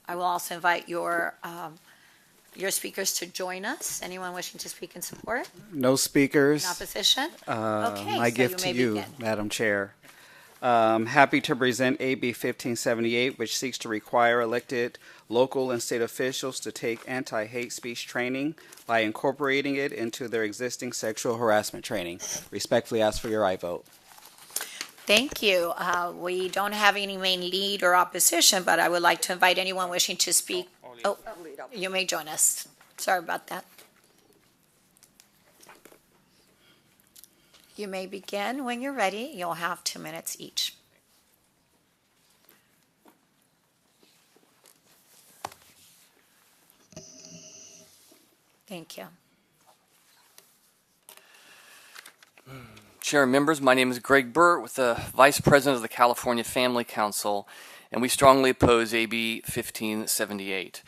I will also invite your speakers to join us. Anyone wishing to speak in support? No speakers. In opposition? My gift to you, Madam Chair. Happy to present AB 1578, which seeks to require elected local and state officials to take anti-hate speech training by incorporating it into their existing sexual harassment training. Respectfully ask for your aye vote. Thank you. We don't have any main lead or opposition, but I would like to invite anyone wishing to speak. Oh, you may join us. Sorry about that. You may begin when you're ready. You'll have 2 minutes each. Thank you. Chair and members, my name is Greg Burt with the Vice President of the California Family Council, and we strongly oppose AB 1578.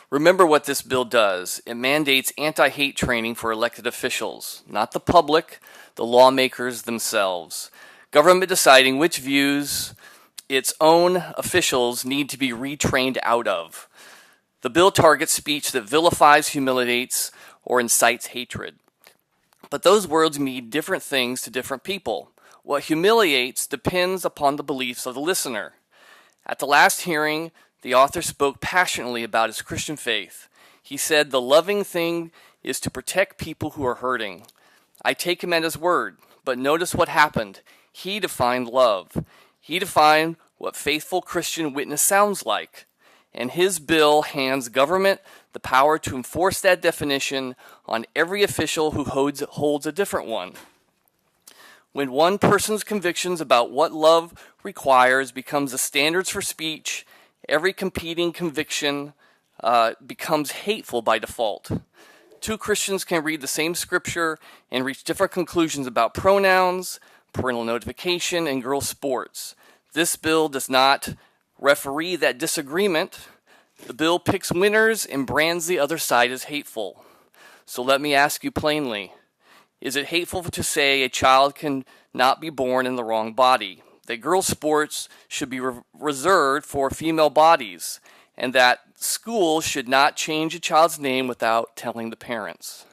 Remember what this bill does. It mandates anti-hate training for elected officials, not the public, the lawmakers themselves. Government deciding which views its own officials need to be retrained out of. The bill targets speech that vilifies, humiliates, or incites hatred. But those words mean different things to different people. What humiliates depends upon the beliefs of the listener. At the last hearing, the author spoke passionately about his Christian faith. He said the loving thing is to protect people who are hurting. I take him at his word, but notice what happened. He defined love. He defined what faithful Christian witness sounds like. And his bill hands government the power to enforce that definition on every official who holds a different one. When one person's convictions about what love requires becomes the standards for speech, every competing conviction becomes hateful by default. Two Christians can read the same scripture and reach different conclusions about pronouns, parental notification, and girls' sports. This bill does not referee that disagreement. The bill picks winners and brands the other side as hateful. So let me ask you plainly, is it hateful to say a child can not be born in the wrong body, that girls' sports should be reserved for female bodies, and that schools should not change a child's name without telling the parents?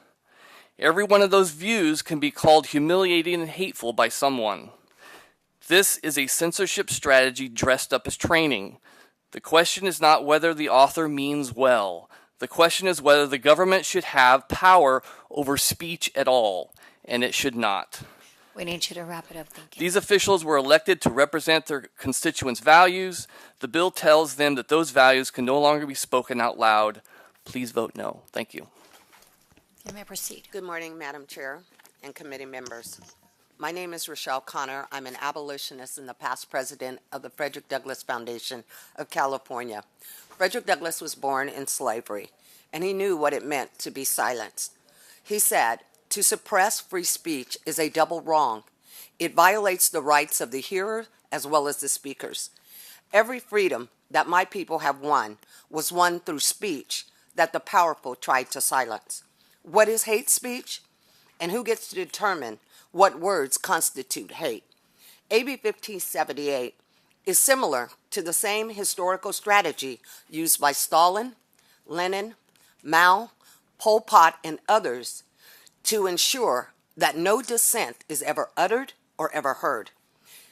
Every one of those views can be called humiliating and hateful by someone. This is a censorship strategy dressed up as training. The question is not whether the author means well. The question is whether the government should have power over speech at all, and it should not. We need you to wrap it up. Thank you. These officials were elected to represent their constituents' values. The bill tells them that those values can no longer be spoken out loud. Please vote no. Thank you. You may proceed. Good morning, Madam Chair and committee members. My name is Rochelle Connor. I'm an abolitionist and the past president of the Frederick Douglass Foundation of California. Frederick Douglass was born in slavery, and he knew what it meant to be silenced. He said, "To suppress free speech is a double wrong. It violates the rights of the hearer as well as the speakers. Every freedom that my people have won was won through speech that the powerful tried to silence. What is hate speech? And who gets to determine what words constitute hate?" AB 1578 is similar to the same historical strategy used by Stalin, Lenin, Mao, Pol Pot, and others to ensure that no dissent is ever uttered or ever heard.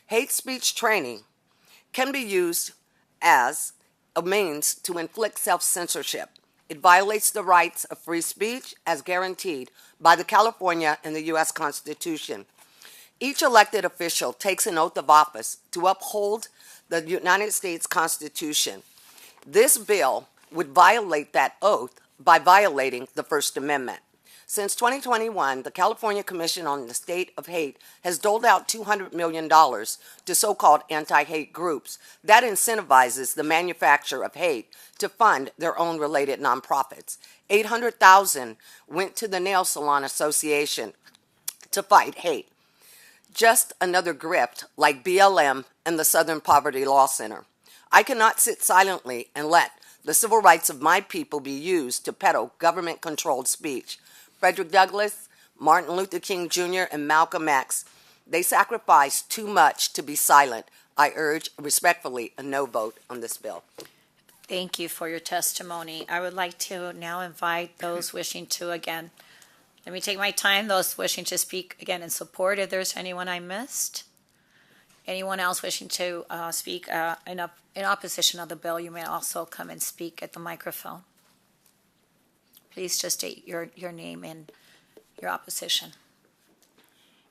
Hate speech training can be used as a means to inflict self-censorship. It violates the rights of free speech as guaranteed by the California and the U.S. Constitution. Each elected official takes an oath of office to uphold the United States Constitution. This bill would violate that oath by violating the First Amendment. Since 2021, the California Commission on the State of Hate has doled out $200 million to so-called anti-hate groups that incentivizes the manufacture of hate to fund their own related nonprofits. $800,000 went to the Nail Salon Association to fight hate. Just another grift like BLM and the Southern Poverty Law Center. I cannot sit silently and let the civil rights of my people be used to peddle government-controlled speech. Frederick Douglass, Martin Luther King Jr., and Malcolm X, they sacrificed too much to be silent. I urge respectfully a no vote on this bill. Thank you for your testimony. I would like to now invite those wishing to again. Let me take my time. Those wishing to speak again in support, if there's anyone I missed. Anyone else wishing to speak in opposition of the bill, you may also come and speak at the microphone. Please just state your name and your opposition.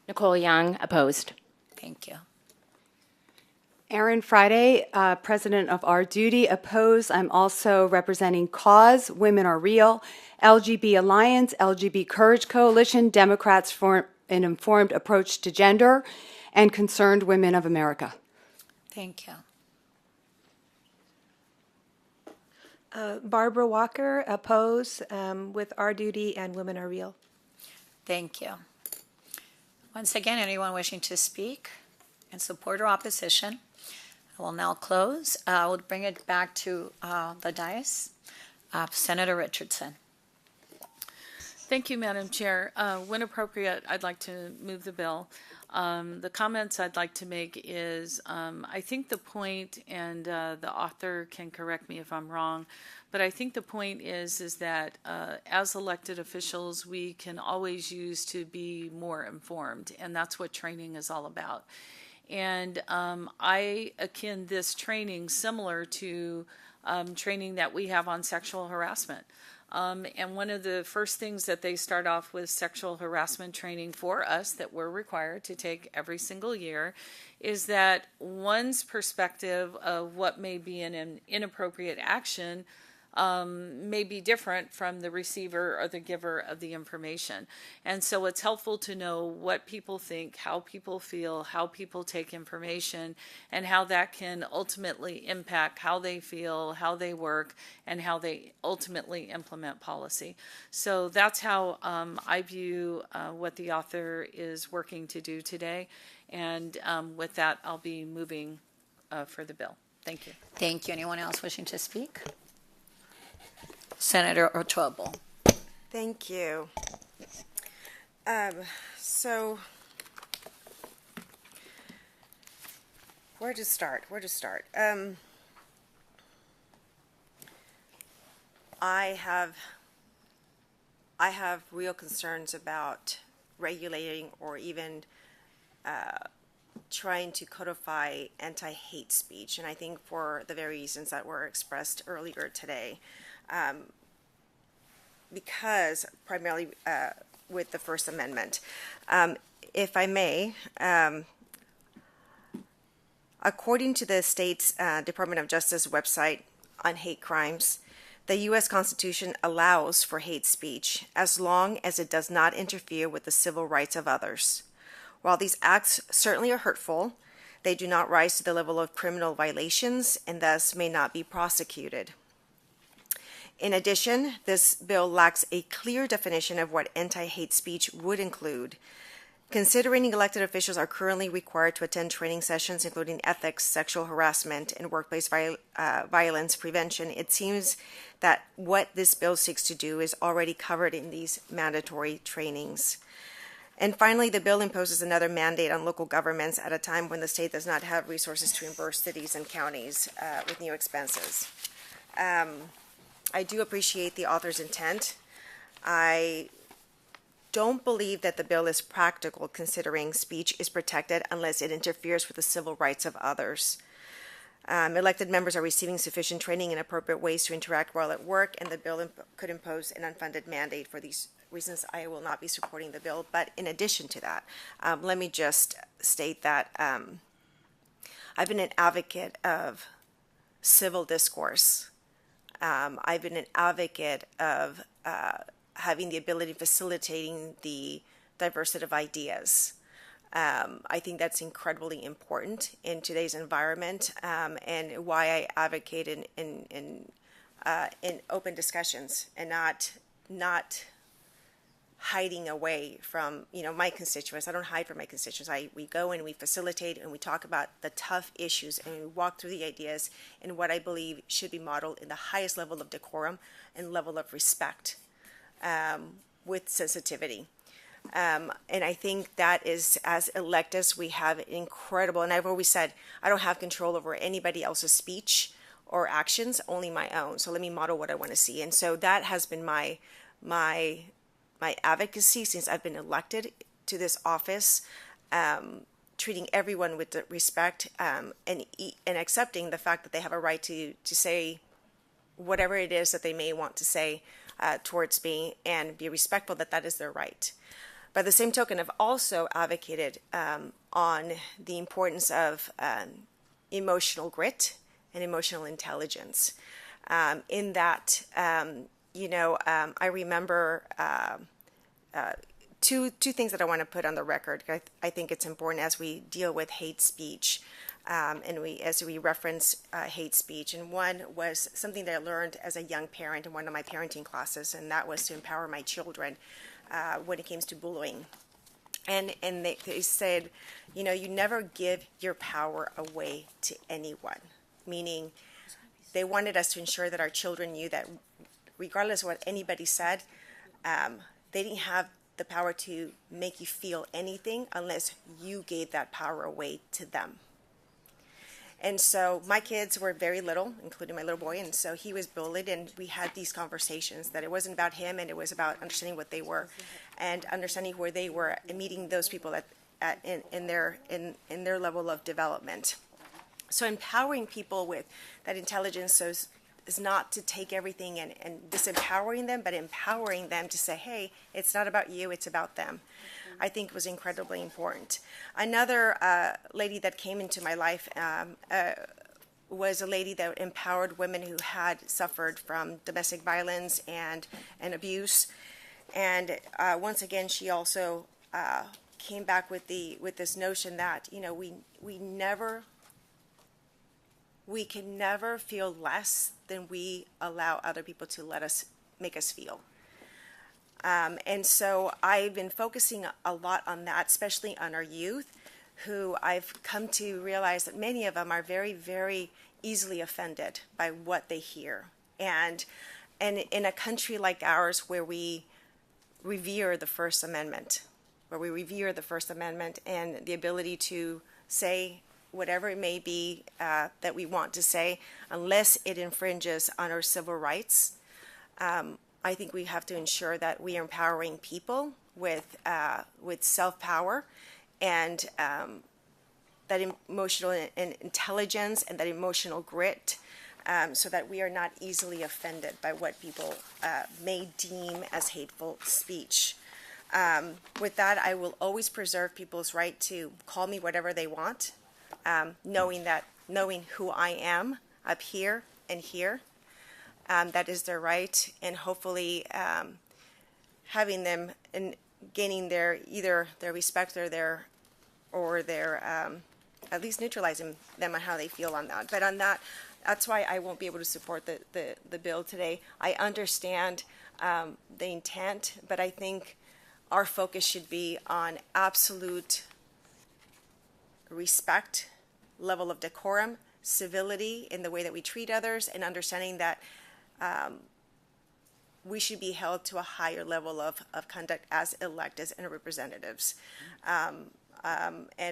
Nicole Young, opposed. Thank you. Erin Friday, president of Our Duty, opposed. I'm also representing Cause, Women Are Real, LGB Alliance, LGBT Courage Coalition, Democrats for an Informed Approach to Gender, and Concerned Women of America. Thank you. Barbara Walker, opposed, with Our Duty and Women Are Real. Thank you. Once again, anyone wishing to speak in support or opposition, I will now close. I will bring it back to the dais. Senator Richardson. Thank you, Madam Chair. When appropriate, I'd like to move the bill. The comments I'd like to make is I think the point, and the author can correct me if I'm wrong, but I think the point is that as elected officials, we can always use to be more informed, and that's what training is all about. And I akin this training similar to training that we have on sexual harassment. And one of the first things that they start off with sexual harassment training for us that we're required to take every single year is that one's perspective of what may be an inappropriate action may be different from the receiver or the giver of the information. And so it's helpful to know what people think, how people feel, how people take information, and how that can ultimately impact how they feel, how they work, and how they ultimately implement policy. So that's how I view what the author is working to do today. And with that, I'll be moving for the bill. Thank you. Thank you. Anyone else wishing to speak? Senator Rochelle. Thank you. So, where to start? I have real concerns about regulating or even trying to codify anti-hate speech, and I think for the very reasons that were expressed earlier today. Because primarily with the First Amendment. If I may, according to the state's Department of Justice website on hate crimes, the U.S. Constitution allows for hate speech as long as it does not interfere with the civil rights of others. While these acts certainly are hurtful, they do not rise to the level of criminal violations and thus may not be prosecuted. In addition, this bill lacks a clear definition of what anti-hate speech would include. Considering elected officials are currently required to attend training sessions including ethics, sexual harassment, and workplace violence prevention, it seems that what this bill seeks to do is already covered in these mandatory trainings. And finally, the bill imposes another mandate on local governments at a time when the state does not have resources to reimburse cities and counties with new expenses. I do appreciate the author's intent. I don't believe that the bill is practical considering speech is protected unless it interferes with the civil rights of others. Elected members are receiving sufficient training in appropriate ways to interact while at work, and the bill could impose an unfunded mandate. For these reasons, I will not be supporting the bill. But in addition to that, let me just state that I've been an advocate of civil discourse. I've been an advocate of having the ability of facilitating the diversity of ideas. I think that's incredibly important in today's environment, and why I advocate in open discussions and not hiding away from my constituents. I don't hide from my constituents. We go and we facilitate and we talk about the tough issues and we walk through the ideas in what I believe should be modeled in the highest level of decorum and level of respect, with sensitivity. And I think that is, as electeds, we have incredible, and I've always said, I don't have control over anybody else's speech or actions, only my own. So let me model what I want to see. And so that has been my advocacy since I've been elected to this office, treating everyone with respect, and accepting the fact that they have a right to say whatever it is that they may want to say towards me, and be respectful that that is their right. By the same token, I've also advocated on the importance of emotional grit and emotional intelligence. In that, I remember two things that I want to put on the record. I think it's important as we deal with hate speech, and as we reference hate speech. And one was something that I learned as a young parent in one of my parenting classes, and that was to empower my children when it came to bullying. And they said, you never give your power away to anyone, meaning they wanted us to ensure that our children knew that regardless of what anybody said, they didn't have the power to make you feel anything unless you gave that power away to them. And so my kids were very little, including my little boy, and so he was bullied, and we had these conversations that it wasn't about him, and it was about understanding what they were, and understanding where they were, and meeting those people in their level of development. So empowering people with that intelligence is not to take everything and disempowering them, but empowering them to say, hey, it's not about you, it's about them. I think was incredibly important. Another lady that came into my life was a lady that empowered women who had suffered from domestic violence and abuse. And once again, she also came back with this notion that we can never feel less than we allow other people to make us feel. And so I've been focusing a lot on that, especially on our youth, who I've come to realize that many of them are very, very easily offended by what they hear. And in a country like ours where we revere the First Amendment, and the ability to say whatever it may be that we want to say, unless it infringes on our civil rights, I think we have to ensure that we are empowering people with self-power and that emotional intelligence and that emotional grit, so that we are not easily offended by what people may deem as hateful speech. With that, I will always preserve people's right to call me whatever they want, knowing who I am up here and here. That is their right, and hopefully having them and gaining either their respect or their at least neutralizing them on how they feel on that. But on that's why I won't be able to support the bill today. I understand the intent, but I think our focus should be on absolute respect, level of decorum, civility in the way that we treat others, and understanding that we should be held to a higher level of conduct as electeds and representatives. And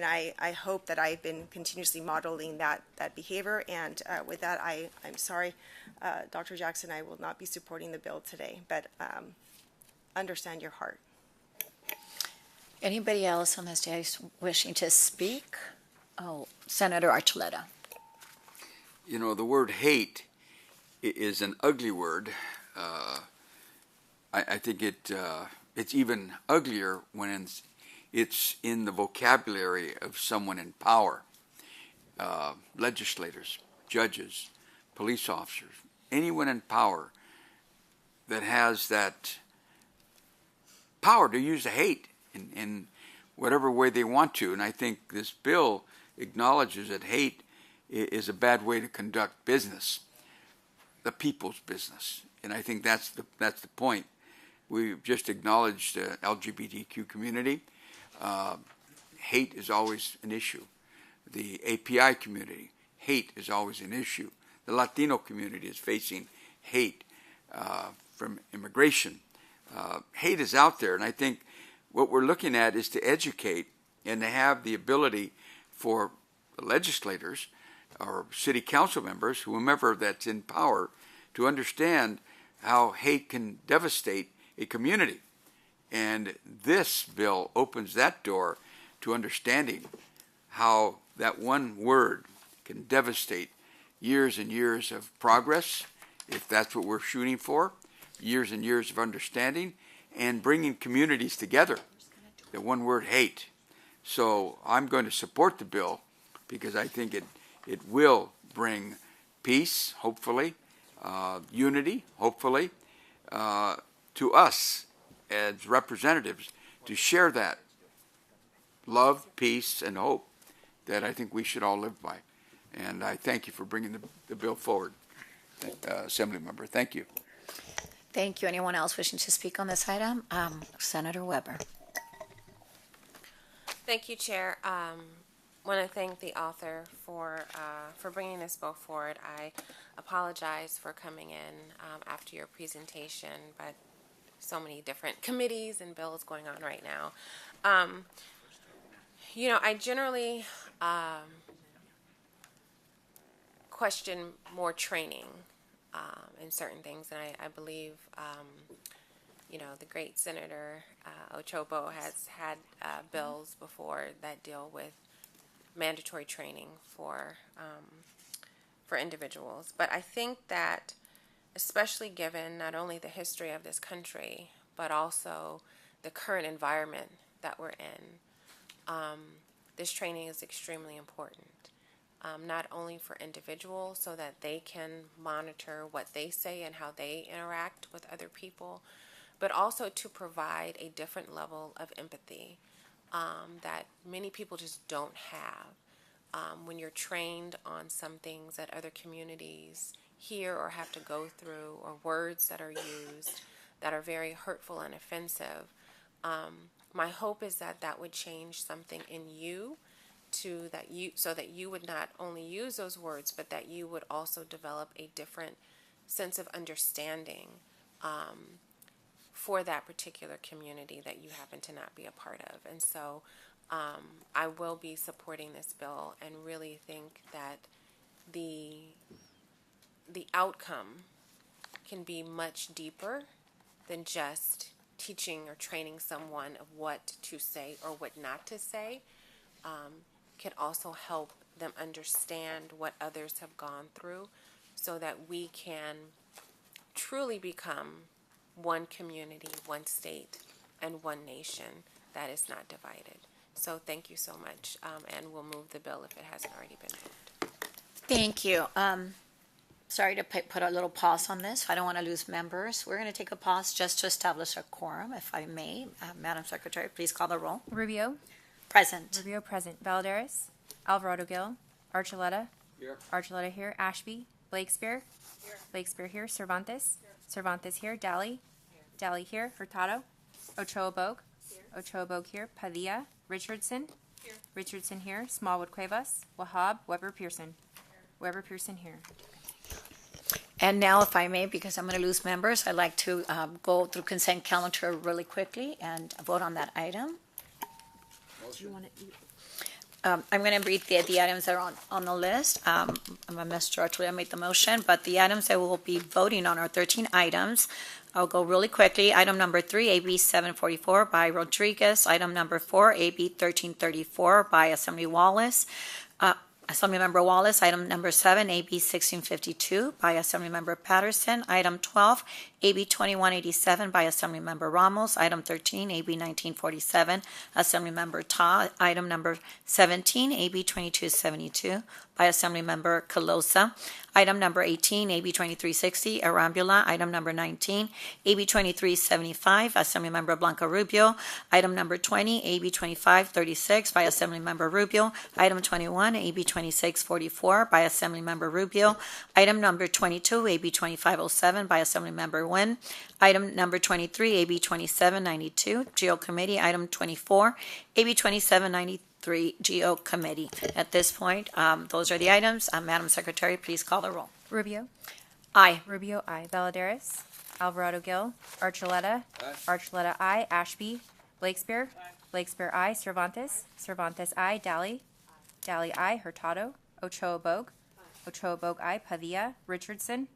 I hope that I've been continuously modeling that behavior. And with that, I'm sorry, Dr. Jackson, I will not be supporting the bill today, but understand your heart. Anybody else on this day wishing to speak? Oh, Senator Archuleta. The word hate is an ugly word. I think it's even uglier when it's in the vocabulary of someone in power. Legislators, judges, police officers, anyone in power that has that power to use hate in whatever way they want to. And I think this bill acknowledges that hate is a bad way to conduct business, the people's business. And I think that's the point. We've just acknowledged the LGBTQ community. Hate is always an issue. The API community, hate is always an issue. The Latino community is facing hate from immigration. Hate is out there, and I think what we're looking at is to educate and to have the ability for legislators or city council members, whomever that's in power, to understand how hate can devastate a community. And this bill opens that door to understanding how that one word can devastate years and years of progress, if that's what we're shooting for, years and years of understanding, and bringing communities together. The one word, hate. So I'm going to support the bill because I think it will bring peace, hopefully, unity, hopefully, to us as representatives to share that love, peace, and hope that I think we should all live by. And I thank you for bringing the bill forward, Assembly Member. Thank you. Thank you. Anyone else wishing to speak on this item? Senator Weber. Thank you, Chair. Want to thank the author for bringing this bill forward. I apologize for coming in after your presentation, but so many different committees and bills going on right now. I generally question more training in certain things, and I believe the great Senator Ochobo has had bills before that deal with mandatory training for individuals. But I think that, especially given not only the history of this country, but also the current environment that we're in, this training is extremely important. Not only for individuals so that they can monitor what they say and how they interact with other people, but also to provide a different level of empathy that many people just don't have. When you're trained on some things that other communities hear or have to go through, or words that are used that are very hurtful and offensive, my hope is that would change something in you so that you would not only use those words, but that you would also develop a different sense of understanding for that particular community that you happen to not be a part of. And so I will be supporting this bill and really think that the outcome can be much deeper than just teaching or training someone of what to say or what not to say. Can also help them understand what others have gone through so that we can truly become one community, one state, and one nation that is not divided. So thank you so much, and we'll move the bill if it hasn't already been moved. Thank you. Sorry to put a little pause on this. I don't want to lose members. We're going to take a pause just to establish a quorum, if I may. Madam Secretary, please call the roll. Rubio. Present. Rubio present. Valladares. Alvarado Gil. Archuleta. Here. Archuleta here. Ashby. Blakespear. Here. Blakespear here. Cervantes. Here. Cervantes here. Daly. Here. Daly here. Hurtado. Ochoa Bogue. Here. Ochoa Bogue here. Padilla. Richardson. Here. Richardson here. Smallwood Cuevas. Wahab. Weber Pearson. Here. Weber Pearson here. And now, if I may, because I'm going to lose members, I'd like to go through consent calendar really quickly and vote on that item. Do you want to? I'm going to read the items that are on the list. Mr. Archuleta made the motion, but the items that we'll be voting on are 13 items. I'll go really quickly. Item number 3, AB 744 by Rodriguez. Item number 4, AB 1334 by Assemblymember Wallace. Item number 7, AB 1652 by Assemblymember Patterson. Item 12, AB 2187 by Assemblymember Ramos. Item 13, AB 1947, Assemblymember Ta. Item number 17, AB 2272 by Assemblymember Calosa. Item number 18, AB 2360, Arambula. Item number 19, AB 2375, Assemblymember Blanca Rubio. Item number 20, AB 2536 by Assemblymember Rubio. Item 21, AB 2644 by Assemblymember Rubio. Item number 22, AB 2507 by Assemblymember Nguyen. Item number 23, AB 2792, GO Committee. Item 24, AB 2793, GO Committee. At this point, those are the items. Madam Secretary, please call the roll. Rubio. Aye. Rubio, aye. Valladares. Alvarado Gil. Archuleta. Aye. Archuleta, aye. Ashby. Blakespear. Aye. Blakespear, aye. Cervantes. Cervantes, aye. Daly. Daly, aye. Hurtado. Ochoa Bogue. Ochoa Bogue, aye. Padilla. Richardson.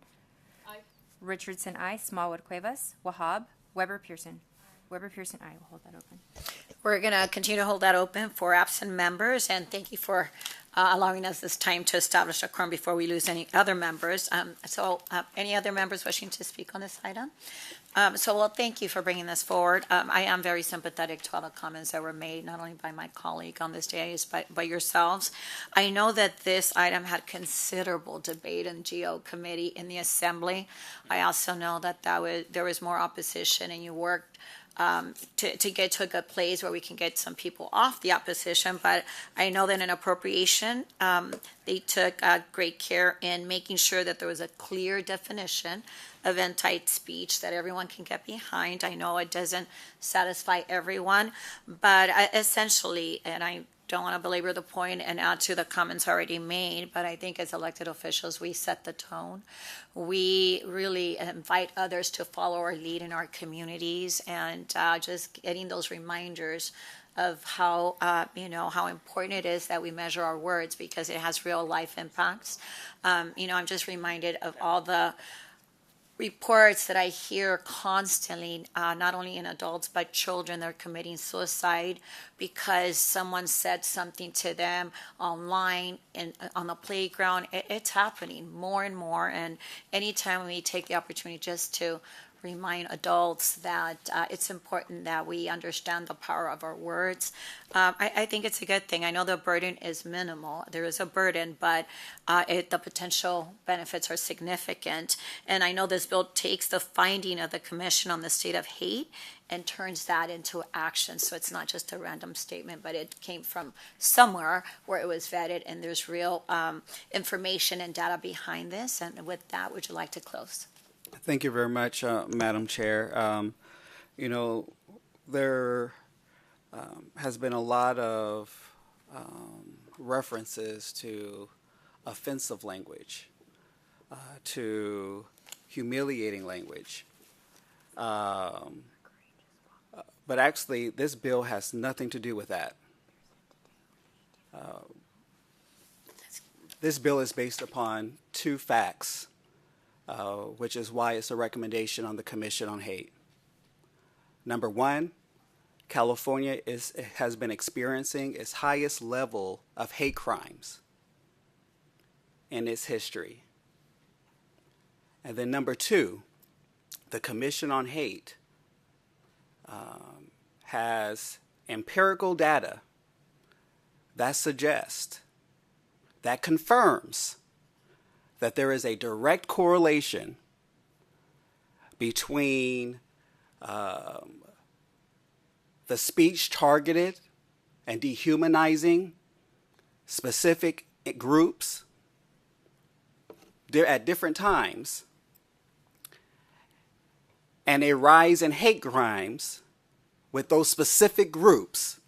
Aye. Richardson, aye. Smallwood Cuevas. Wahab. Weber Pearson. Weber Pearson, aye. We'll hold that open. We're going to continue to hold that open for absent members, and thank you for allowing us this time to establish a quorum before we lose any other members. Any other members wishing to speak on this item? Thank you for bringing this forward. I am very sympathetic to all the comments that were made, not only by my colleague on this day, but by yourselves. I know that this item had considerable debate in GO committee in the assembly. I also know that there was more opposition, and you worked to get to a good place where we can get some people off the opposition. But I know that in appropriation, they took great care in making sure that there was a clear definition of incite speech that everyone can get behind. I know it doesn't satisfy everyone, but essentially, and I don't want to belabor the point and add to the comments already made, but I think as elected officials, we set the tone. We really invite others to follow our lead in our communities, and just getting those reminders of how important it is that we measure our words, because it has real life impacts. I'm just reminded of all the reports that I hear constantly, not only in adults but children that are committing suicide because someone said something to them online and on the playground. It's happening more and more, and anytime we take the opportunity just to remind adults that it's important that we understand the power of our words. I think it's a good thing. I know the burden is minimal. There is a burden, but the potential benefits are significant. And I know this bill takes the finding of the Commission on the State of Hate and turns that into action. So it's not just a random statement, but it came from somewhere where it was vetted, and there's real information and data behind this. And with that, would you like to close? Thank you very much, Madam Chair. There has been a lot of references to offensive language, to humiliating language. But actually, this bill has nothing to do with that. This bill is based upon two facts, which is why it's a recommendation on the Commission on Hate. Number one, California has been experiencing its highest level of hate crimes in its history. And then number two, the Commission on Hate has empirical data that suggests, that confirms that there is a direct correlation between the speech targeted and dehumanizing specific groups at different times, and a rise in hate crimes with those specific groups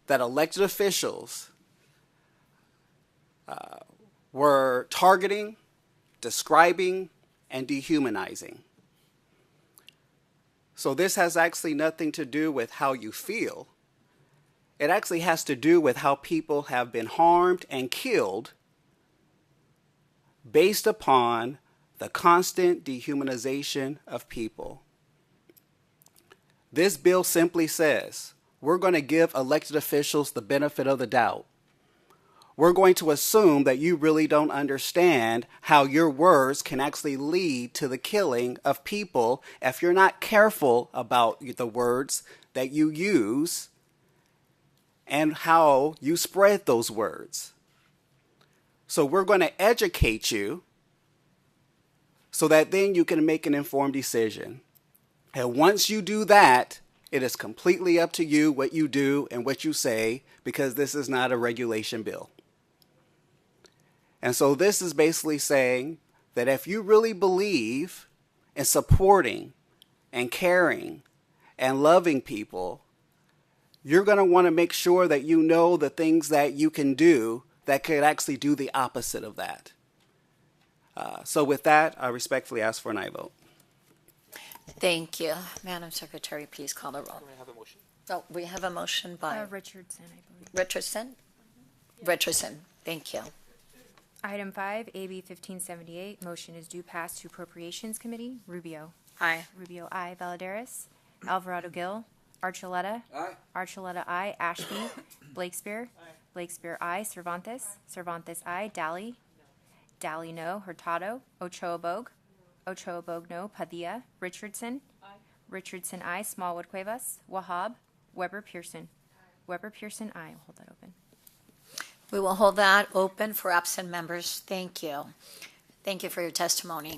that elected officials were targeting, describing, and dehumanizing. So this has actually nothing to do with how you feel. It actually has to do with how people have been harmed and killed based upon the constant dehumanization of people. This bill simply says, we're going to give elected officials the benefit of the doubt. We're going to assume that you really don't understand how your words can actually lead to the killing of people if you're not careful about the words that you use and how you spread those words. So we're going to educate you so that then you can make an informed decision. And once you do that, it is completely up to you what you do and what you say, because this is not a regulation bill. And so this is basically saying that if you really believe in supporting and caring and loving people, you're going to want to make sure that you know the things that you can do that could actually do the opposite of that. So with that, I respectfully ask for an aye vote. Thank you. Madam Secretary, please call the roll. Do we have a motion? Oh, we have a motion by Richardson, I believe. Richardson? Richardson, thank you. Item 5, AB 1578, motion is due pass to Appropriations Committee. Rubio. Aye. Rubio, I. Valladares. Alvarado Gil. Archuleta. Aye. Archuleta, I. Ashby. Blakespear. Blakespear, I. Cervantes. Cervantes, I. Dally. Dally, no. Hurtado. Ochoa Bogue. Ochoa Bogue, no. Padilla. Richardson. Richardson, I. Smallwood Cuevas. Wahab. Weber Pearson. Weber Pearson, I. We'll hold that open. We will hold that open for absent members. Thank you. Thank you for your testimony.